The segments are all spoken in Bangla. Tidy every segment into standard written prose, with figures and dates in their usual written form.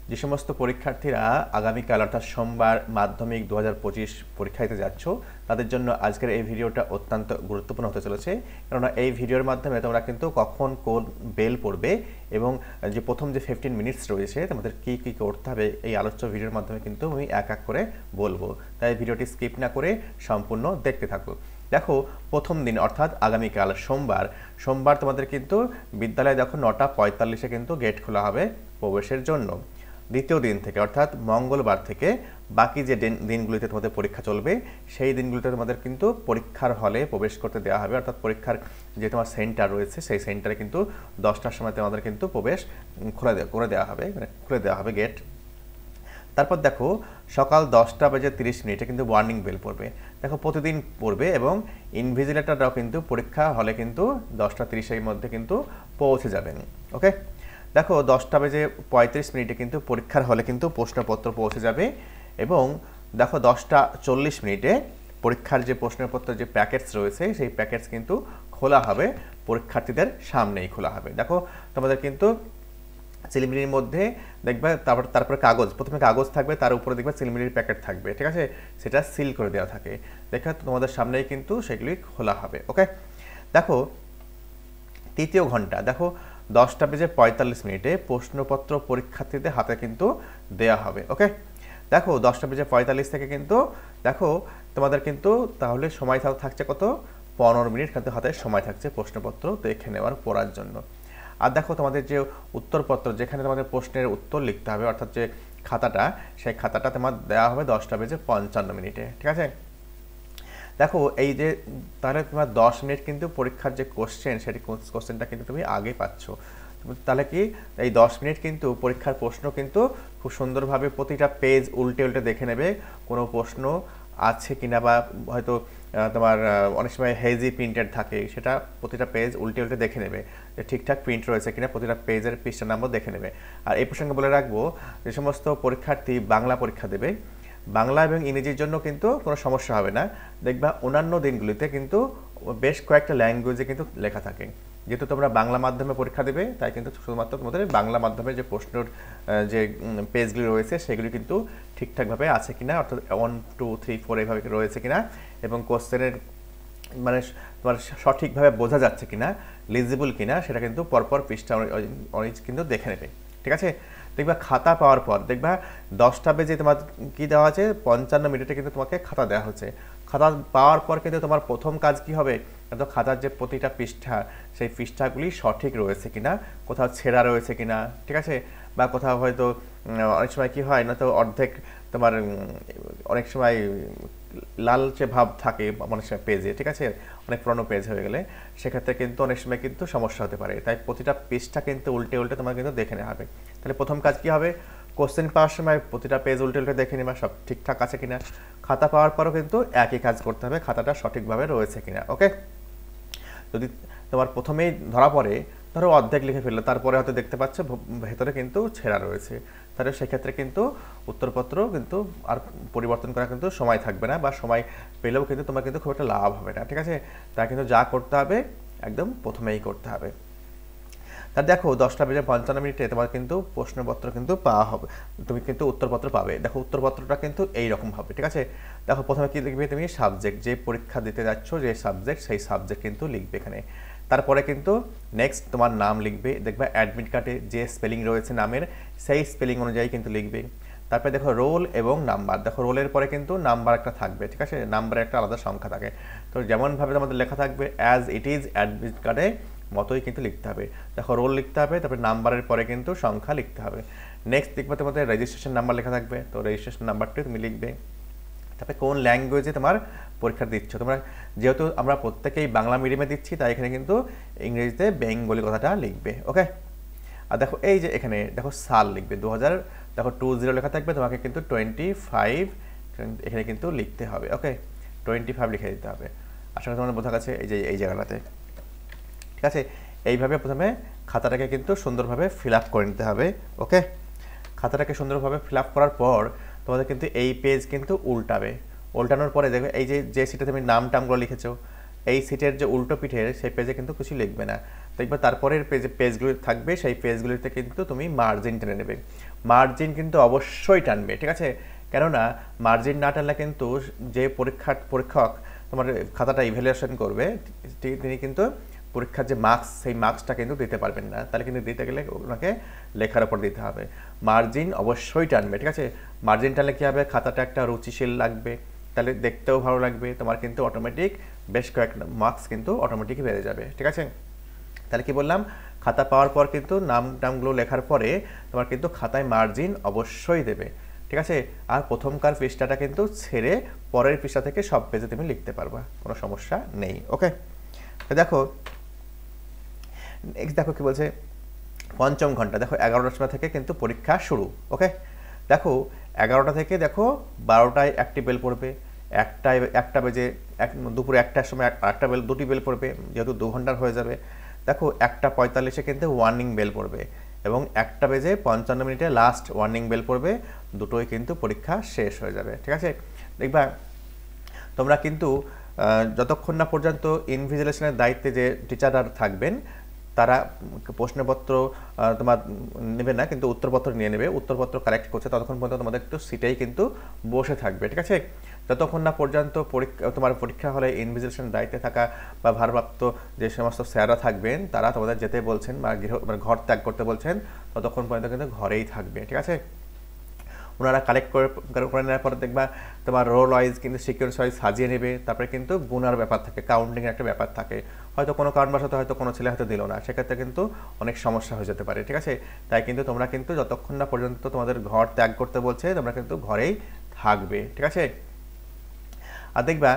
যে সমস্ত পরীক্ষার্থীরা আগামীকাল অর্থাৎ সোমবার মাধ্যমিক 2025 পরীক্ষা দিতে যাচ্ছ তাদের জন্য আজকের এই ভিডিওটা অত্যন্ত গুরুত্বপূর্ণ হতে চলেছে। কেননা এই ভিডিওর মাধ্যমে তোমরা কিন্তু কখন কোন বেল পড়বে এবং যে প্রথম যে 15 মিনিটস রয়েছে তোমাদের কি কি করতে হবে এই আলোচ্য ভিডিওর মাধ্যমে কিন্তু আমি এক এক করে বলবো। তাই ভিডিওটি স্কিপ না করে সম্পূর্ণ দেখতে থাকো। দেখো, প্রথম দিন অর্থাৎ আগামীকাল সোমবার তোমাদের কিন্তু বিদ্যালয়ে দেখো 9:45-এ কিন্তু গেট খোলা হবে প্রবেশের জন্য। দ্বিতীয় দিন থেকে অর্থাৎ মঙ্গলবার থেকে বাকি যে দিনগুলিতে তোমাদের পরীক্ষা চলবে সেই দিনগুলিতে তোমাদের কিন্তু পরীক্ষার হলে প্রবেশ করতে দেওয়া হবে। অর্থাৎ পরীক্ষার যে তোমার সেন্টার রয়েছে সেই সেন্টারে কিন্তু 10টার সময় তোমাদের কিন্তু প্রবেশ খুলে দেওয়া হবে গেট। তারপর দেখো, সকাল 10:30 কিন্তু ওয়ার্নিং বেল পড়বে। দেখো, প্রতিদিন পড়বে এবং ইনভিজিলেটররাও কিন্তু পরীক্ষা হলে কিন্তু 10:30-এর মধ্যে কিন্তু পৌঁছে যাবেন। ওকে, দেখো 10:35 কিন্তু পরীক্ষার হলে কিন্তু প্রশ্নপত্র পৌঁছে যাবে এবং দেখো 10:40 পরীক্ষার যে প্রশ্নপত্র যে প্যাকেটস রয়েছে সেই প্যাকেটস কিন্তু খোলা হবে, পরীক্ষার্থীদের সামনেই খোলা হবে। দেখো, তোমাদের কিন্তু চিলিমিলির মধ্যে দেখবে তারপরে প্রথমে কাগজ থাকবে, তার উপরে দেখবে চিলিমিলির প্যাকেট থাকবে, ঠিক আছে, সেটা সিল করে দেওয়া থাকে। দেখো তোমাদের সামনেই কিন্তু সেগুলি খোলা হবে। ওকে, দেখো তৃতীয় ঘন্টা, দেখো 10:45 প্রশ্নপত্র পরীক্ষার্থীদের হাতে কিন্তু দেয়া হবে। ওকে, দেখো 10:45 থেকে কিন্তু দেখো তোমাদের কিন্তু তাহলে সময় থাকছে কত, 15 মিনিট কিন্তু হাতে সময় থাকছে প্রশ্নপত্র দেখে নেওয়ার পড়ার জন্য। আর দেখো তোমাদের যে উত্তরপত্র, যেখানে তোমাদের প্রশ্নের উত্তর লিখতে হবে অর্থাৎ যে খাতাটা, সেই খাতাটা তোমার দেওয়া হবে 10:55, ঠিক আছে। দেখো এই যে তাহলে তোমার 10 মিনিট কিন্তু পরীক্ষার যে কোশ্চেনটা কিন্তু তুমি আগে পাচ্ছ। তাহলে কি এই 10 মিনিট কিন্তু পরীক্ষার প্রশ্ন কিন্তু খুব সুন্দরভাবে প্রতিটা পেজ উল্টে দেখে নেবে কোনো প্রশ্ন আছে কিনা, বা হয়তো তোমার অনেক সময় হেজি প্রিন্টেড থাকে, সেটা প্রতিটা পেজ উল্টে দেখে নেবে যে ঠিকঠাক প্রিন্ট রয়েছে কিনা, প্রতিটা পেজের পৃষ্ঠা নাম্বার দেখে নেবে। আর এই প্রসঙ্গে বলে রাখবো, যে সমস্ত পরীক্ষার্থী বাংলা পরীক্ষা দেবে, বাংলা এবং ইংরেজির জন্য কিন্তু কোনো সমস্যা হবে না। দেখবা অন্যান্য দিনগুলিতে কিন্তু বেশ কয়েকটা ল্যাঙ্গুয়েজে কিন্তু লেখা থাকে। যেহেতু তোমরা বাংলা মাধ্যমে পরীক্ষা দেবে তাই কিন্তু শুধুমাত্র তোমাদের বাংলা মাধ্যমে যে প্রশ্নের যে পেজগুলি রয়েছে সেগুলি কিন্তু ঠিকঠাকভাবে আছে কিনা, অর্থাৎ 1 2 3 4 এইভাবে রয়েছে কিনা এবং কোশ্চেনের মানে তোমার সঠিকভাবে বোঝা যাচ্ছে কিনা, লিজিবল কিনা, সেটা কিন্তু পরপর পৃষ্ঠা কিন্তু দেখে নেবে, ঠিক আছে। দেখবা খাতা পাওয়ার পর দেখবা 10টা বেজে তোমার কি দেওয়া আছে, 55 কিন্তু তোমাকে খাতা দেওয়া হচ্ছে। খাতা পাওয়ার পর কিন্তু তোমার প্রথম কাজ কি হবে, তো খাতার যে প্রতিটা পৃষ্ঠা সেই পৃষ্ঠাগুলি সঠিক রয়েছে কিনা, কোথাও ছেঁড়া রয়েছে কিনা, ঠিক আছে, বা কোথাও হয়তো অনেক সময় কি হয় না, তো অর্ধেক তোমার অনেক সময় লালচে ভাব থাকে অনেক সময় পেজে, ঠিক আছে, অনেক পুরনো পেজ হয়ে গেলে সেক্ষেত্রে কিন্তু অনেক সময় কিন্তু সমস্যা হতে পারে। তাই প্রতিটা পৃষ্ঠা কিন্তু উল্টে তোমার কিন্তু দেখে নেওয়া হবে। তাহলে প্রথম কাজ কি হবে, কোশ্চেন পাওয়ার সময় প্রতিটা পেজ উল্টে দেখে নেবা সব ঠিকঠাক আছে কিনা। খাতা পাওয়ার পরও কিন্তু একই কাজ করতে হবে, খাতাটা সঠিকভাবে রয়েছে কিনা। ওকে, যদি তোমার প্রথমেই ধরা পড়ে, ধরো অর্ধেক লিখে ফেললো, তারপরে হয়তো দেখতে পাচ্ছ ভেতরে কিন্তু ছেঁড়া রয়েছে, তাহলে সেক্ষেত্রে কিন্তু উত্তরপত্র কিন্তু আর পরিবর্তন করা কিন্তু সময় থাকবে না, বা সময় পেলেও কিন্তু তোমার কিন্তু খুব একটা লাভ হবে না, ঠিক আছে। তা কিন্তু যা করতে হবে একদম প্রথমেই করতে হবে। তা দেখো 10:55 তোমার কিন্তু প্রশ্নপত্র কিন্তু পাওয়া হবে, তুমি কিন্তু উত্তরপত্র পাবে। দেখো উত্তরপত্রটা কিন্তু এইরকম হবে, ঠিক আছে। দেখো প্রথমে কি লিখবে, তুমি সাবজেক্ট, যে পরীক্ষা দিতে যাচ্ছ যে সাবজেক্ট সেই সাবজেক্ট কিন্তু লিখবে এখানে। তারপরে কিন্তু নেক্সট তোমার নাম লিখবে, দেখবে অ্যাডমিট কার্ডে যে স্পেলিং রয়েছে নামের সেই স্পেলিং অনুযায়ী কিন্তু লিখবে। তারপরে দেখো রোল এবং নাম্বার, দেখো রোলের পরে কিন্তু নাম্বার একটা থাকবে, ঠিক আছে, নাম্বারের একটা আলাদা সংখ্যা থাকে। তো যেমনভাবে তোমাদের লেখা থাকবে অ্যাজ ইট ইজ অ্যাডমিট কার্ডে মতোই কিন্তু লিখতে হবে। দেখো রোল লিখতে হবে, তারপরে নাম্বারের পরে কিন্তু সংখ্যা লিখতে হবে। নেক্সট দেখবে তোমাদের রেজিস্ট্রেশন নাম্বার লেখা থাকবে, তো রেজিস্ট্রেশন নাম্বারটি তুমি লিখবে। তারপরে কোন ল্যাঙ্গুয়েজে তোমার পরীক্ষা দিচ্ছ তোমরা, যেহেতু আমরা প্রত্যেকেই বাংলা মিডিয়ামে দিচ্ছি তাই এখানে কিন্তু ইংরেজিতে বেঙ্গলি কথাটা লিখবে। ওকে, আর দেখো এই যে এখানে দেখো সাল লিখবে 2000, দেখো 20 লেখা থাকবে, তোমাকে কিন্তু 25 এখানে কিন্তু লিখতে হবে। ওকে, 25 লিখে দিতে হবে। আশা করি তোমাদের বোঝা গেছে এই জায়গাটাতে, ঠিক আছে। এইভাবে প্রথমে খাতাটাকে কিন্তু সুন্দরভাবে ফিল আপ করে নিতে হবে। ওকে, খাতাটাকে সুন্দরভাবে ফিল আপ করার পর তোমাদের কিন্তু এই পেজ কিন্তু উল্টানোর পরে দেখবে এই যে সিটে তুমি নামগুলো লিখেছো, এই সিটের যে উল্টো পিঠের সেই পেজে কিন্তু কিছু লিখবে না, দেখবে তারপরের পেজগুলি থাকবে, সেই পেজগুলিতে কিন্তু তুমি মার্জিন টেনে নেবে। মার্জিন কিন্তু অবশ্যই টানবে, ঠিক আছে? কেননা মার্জিন না টানলে কিন্তু যে পরীক্ষক তোমার খাতাটা ইভ্যালুয়েশন করবে তিনি কিন্তু পরীক্ষার যে মার্কস, সেই মার্কসটা কিন্তু দিতে পারবেন না। তাহলে কিন্তু দিতে গেলে ওনাকে লেখার ওপর দিতে হবে। মার্জিন অবশ্যই টানবে, ঠিক আছে? মার্জিন টানলে কী হবে, খাতাটা একটা রুচিশীল লাগবে, তাহলে দেখতেও ভালো লাগবে, তোমার কিন্তু অটোমেটিক বেশ কয়েকটা মার্কস কিন্তু অটোমেটিকই বেড়ে যাবে, ঠিক আছে? তাহলে কি বললাম, খাতা পাওয়ার পর কিন্তু নামগুলো লেখার পরে তোমার কিন্তু খাতায় মার্জিন অবশ্যই দেবে, ঠিক আছে? আর প্রথমকার পৃষ্ঠাটা কিন্তু ছেড়ে পরের পৃষ্ঠা থেকে সব পেজে তুমি লিখতে পারবা, কোনো সমস্যা নেই। ওকে, দেখো নেক্সট দেখো কি বলছে, পঞ্চম ঘন্টা। দেখো 11টার সময় থেকে কিন্তু পরীক্ষা শুরু। ওকে, দেখো 11টা থেকে দেখো 12টায় একটি বেল পড়বে, একটা বেজে দুপুরে 1টার সময় একটা বেল, দুটি বেল পড়বে, যেহেতু 2 ঘন্টার হয়ে যাবে। দেখো 1:45-এ কিন্তু ওয়ার্নিং বেল পড়বে এবং 1:55 লাস্ট ওয়ার্নিং বেল পড়বে, দুটোই কিন্তু পরীক্ষা শেষ হয়ে যাবে, ঠিক আছে? দেখবা তোমরা কিন্তু যতক্ষণ না পর্যন্ত ইনভিজিলেশনের দায়িত্বে যে টিচাররা থাকবেন তারা প্রশ্নপত্র তোমার নেবে না, কিন্তু উত্তরপত্র নিয়ে নেবে, উত্তরপত্র কালেক্ট করছে, ততক্ষণ পর্যন্ত তোমাদের একটু সিটেই কিন্তু বসে থাকবে, ঠিক আছে? যতক্ষণ না পর্যন্ত তোমার পরীক্ষা হলে ইনভিজিলেশনের দায়িত্বে থাকা বা ভারপ্রাপ্ত যে সমস্ত স্যাররা থাকবেন তারা তোমাদের যেতে বলছেন বা ঘর ত্যাগ করতে বলছেন, ততক্ষণ পর্যন্ত কিন্তু ঘরেই থাকবে, ঠিক আছে? ওনারা কালেক্ট করে নেওয়ার পরে দেখবা তোমার রোল ওয়াইজ কিন্তু সিকোয়েন্স ওয়াইজ সাজিয়ে নেবে, তারপরে কিন্তু গুনার ব্যাপার থাকে, কাউন্টিংয়ের একটা ব্যাপার থাকে, হয়তো কোনো কারণবশত হয়তো কোনো ছেলে হয়তো দিল না, সেক্ষেত্রে কিন্তু অনেক সমস্যা হয়ে যেতে পারে, ঠিক আছে? তাই কিন্তু তোমরা কিন্তু যতক্ষণ না পর্যন্ত তোমাদের ঘর ত্যাগ করতে বলছে তোমরা কিন্তু ঘরেই থাকবে, ঠিক আছে? আর দেখবা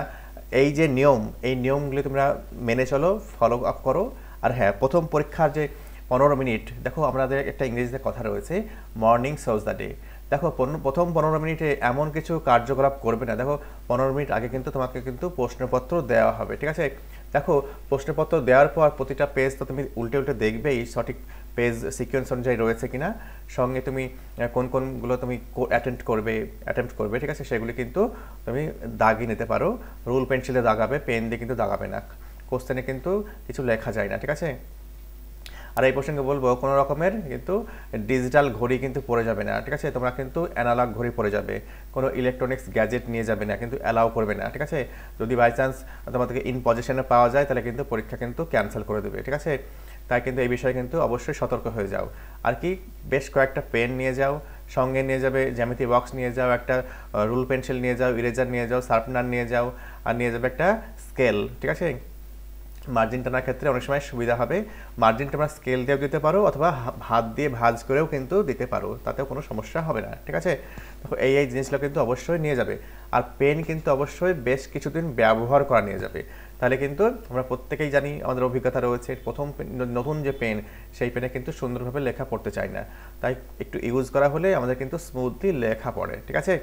এই যে নিয়ম, এই নিয়মগুলি তোমরা মেনে চলো, ফলো আপ করো। আর হ্যাঁ, প্রথম পরীক্ষার যে 15 মিনিট, দেখো আমাদের একটা ইংরেজিতে কথা রয়েছে, মর্নিং সোজ দ্য ডে। দেখো প্রথম 15 মিনিটে এমন কিছু কার্যকলাপ করবে না। দেখো 15 মিনিট আগে কিন্তু তোমাকে কিন্তু প্রশ্নপত্র দেওয়া হবে, ঠিক আছে? দেখো প্রশ্নপত্র দেওয়ার পর প্রতিটা পেজ তো তুমি উল্টে উল্টে দেখবেই সঠিক পেজ সিকোয়েন্স অনুযায়ী রয়েছে কিনা, সঙ্গে তুমি কোনগুলো তুমি অ্যাটেম্প্ট করবে, ঠিক আছে? সেগুলি কিন্তু তুমি দাগিয়ে নিতে পারো, রুল পেন্সিলে দাগাবে, পেন দিয়ে কিন্তু দাগাবে না, কোশ্চেনে কিন্তু কিছু লেখা যায় না, ঠিক আছে? আর এই প্রসঙ্গে বলবো কোনো রকমের কিন্তু ডিজিটাল ঘড়ি কিন্তু পড়ে যাবে না, ঠিক আছে? তোমরা কিন্তু অ্যানালগ ঘড়ি পড়ে যাবে, কোনো ইলেকট্রনিক্স গ্যাজেট নিয়ে যাবে না, কিন্তু অ্যালাউ করবে না, ঠিক আছে? যদি বাই চান্স তোমাদেরকে ইন পজিশনে পাওয়া যায় তাহলে কিন্তু পরীক্ষা কিন্তু ক্যান্সেল করে দেবে, ঠিক আছে? তাই কিন্তু এই বিষয়ে কিন্তু অবশ্যই সতর্ক হয়ে যাও। আর কি, বেশ কয়েকটা পেন নিয়ে যাও, সঙ্গে নিয়ে যাবে জ্যামিতি বক্স নিয়ে যাও, একটা রুল পেন্সিল নিয়ে যাও, ইরেজার নিয়ে যাও, শার্পনার নিয়ে যাও, আর নিয়ে যাবে একটা স্কেল, ঠিক আছে? মার্জিন টানার ক্ষেত্রে অনেক সময় সুবিধা হবে, মার্জিন তোমরা স্কেল দিয়েও দিতে পারো অথবা হাত দিয়ে ভাঁজ করেও কিন্তু দিতে পারো, তাতেও কোনো সমস্যা হবে না, ঠিক আছে? দেখো এই জিনিসগুলো কিন্তু অবশ্যই নিয়ে যাবে। আর পেন কিন্তু অবশ্যই বেশ কিছুদিন ব্যবহার করা নিয়ে যাবে, তাহলে কিন্তু আমরা প্রত্যেকেই জানি, আমাদের অভিজ্ঞতা রয়েছে, প্রথম নতুন যে পেন সেই পেনে কিন্তু সুন্দরভাবে লেখা পড়তে চায় না, তাই একটু ইউজ করা হলে আমাদের কিন্তু স্মুথলি লেখা পড়ে, ঠিক আছে?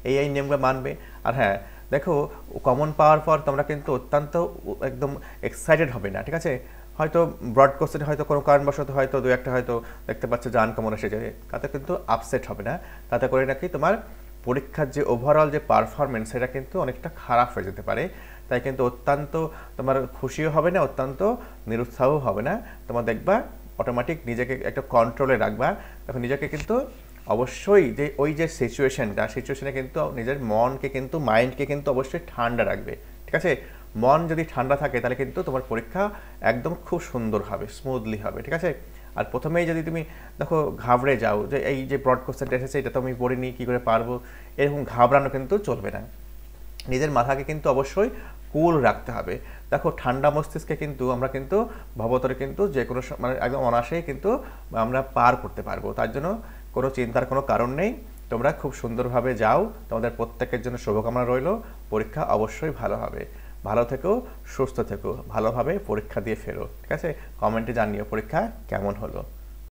এই নিয়মগুলো মানবে। আর হ্যাঁ দেখো, কমন পাওয়ার পর তোমরা কিন্তু অত্যন্ত একদম এক্সাইটেড হবে না, ঠিক আছে? হয়তো ব্রড কোশ্চেন হয়তো কোনো কারণবশত হয়তো দু একটা হয়তো দেখতে পাচ্ছ যে আনকমন এসে যায়, তাতে কিন্তু আপসেট হবে না, তাতে করে নাকি তোমার পরীক্ষার যে ওভারঅল যে পারফরমেন্স সেটা কিন্তু অনেকটা খারাপ হয়ে যেতে পারে। তাই কিন্তু অত্যন্ত তোমার খুশিও হবে না, অত্যন্ত নিরুৎসাহও হবে না, তোমার দেখবা অটোমেটিক নিজেকে একটা কন্ট্রোলে রাখবা। তখন নিজেকে কিন্তু অবশ্যই যে ওই যে সিচুয়েশনে কিন্তু নিজের মনকে কিন্তু মাইন্ডকে কিন্তু অবশ্যই ঠান্ডা রাখবে, ঠিক আছে? মন যদি ঠান্ডা থাকে তাহলে কিন্তু তোমার পরীক্ষা একদম খুব সুন্দর হবে, স্মুথলি হবে, ঠিক আছে? আর প্রথমেই যদি তুমি দেখো ঘাবড়ে যাও যে এই যে ব্রড কোশ্চেনটা এসেছে এটা তো আমি পড়িনি, কী করে পারবো, এরকম ঘাবড়ানো কিন্তু চলবে না। নিজের মাথাকে কিন্তু অবশ্যই কুল রাখতে হবে। দেখো ঠান্ডা মস্তিষ্কে কিন্তু আমরা কিন্তু ভবতরে কিন্তু যে কোনো মানে একদম অনায়াসেই কিন্তু আমরা পার করতে পারবো, তার জন্য কোনো চিন্তার কোনো কারণ নেই। তোমরা খুব সুন্দরভাবে যাও, তোমাদের প্রত্যেকের জন্য শুভকামনা রইল, পরীক্ষা অবশ্যই ভালো হবে। ভালো থেকো, সুস্থ থেকো, ভালোভাবে পরীক্ষা দিয়ে ফেরো, ঠিক আছে? কমেন্টে জানিও পরীক্ষা কেমন হলো।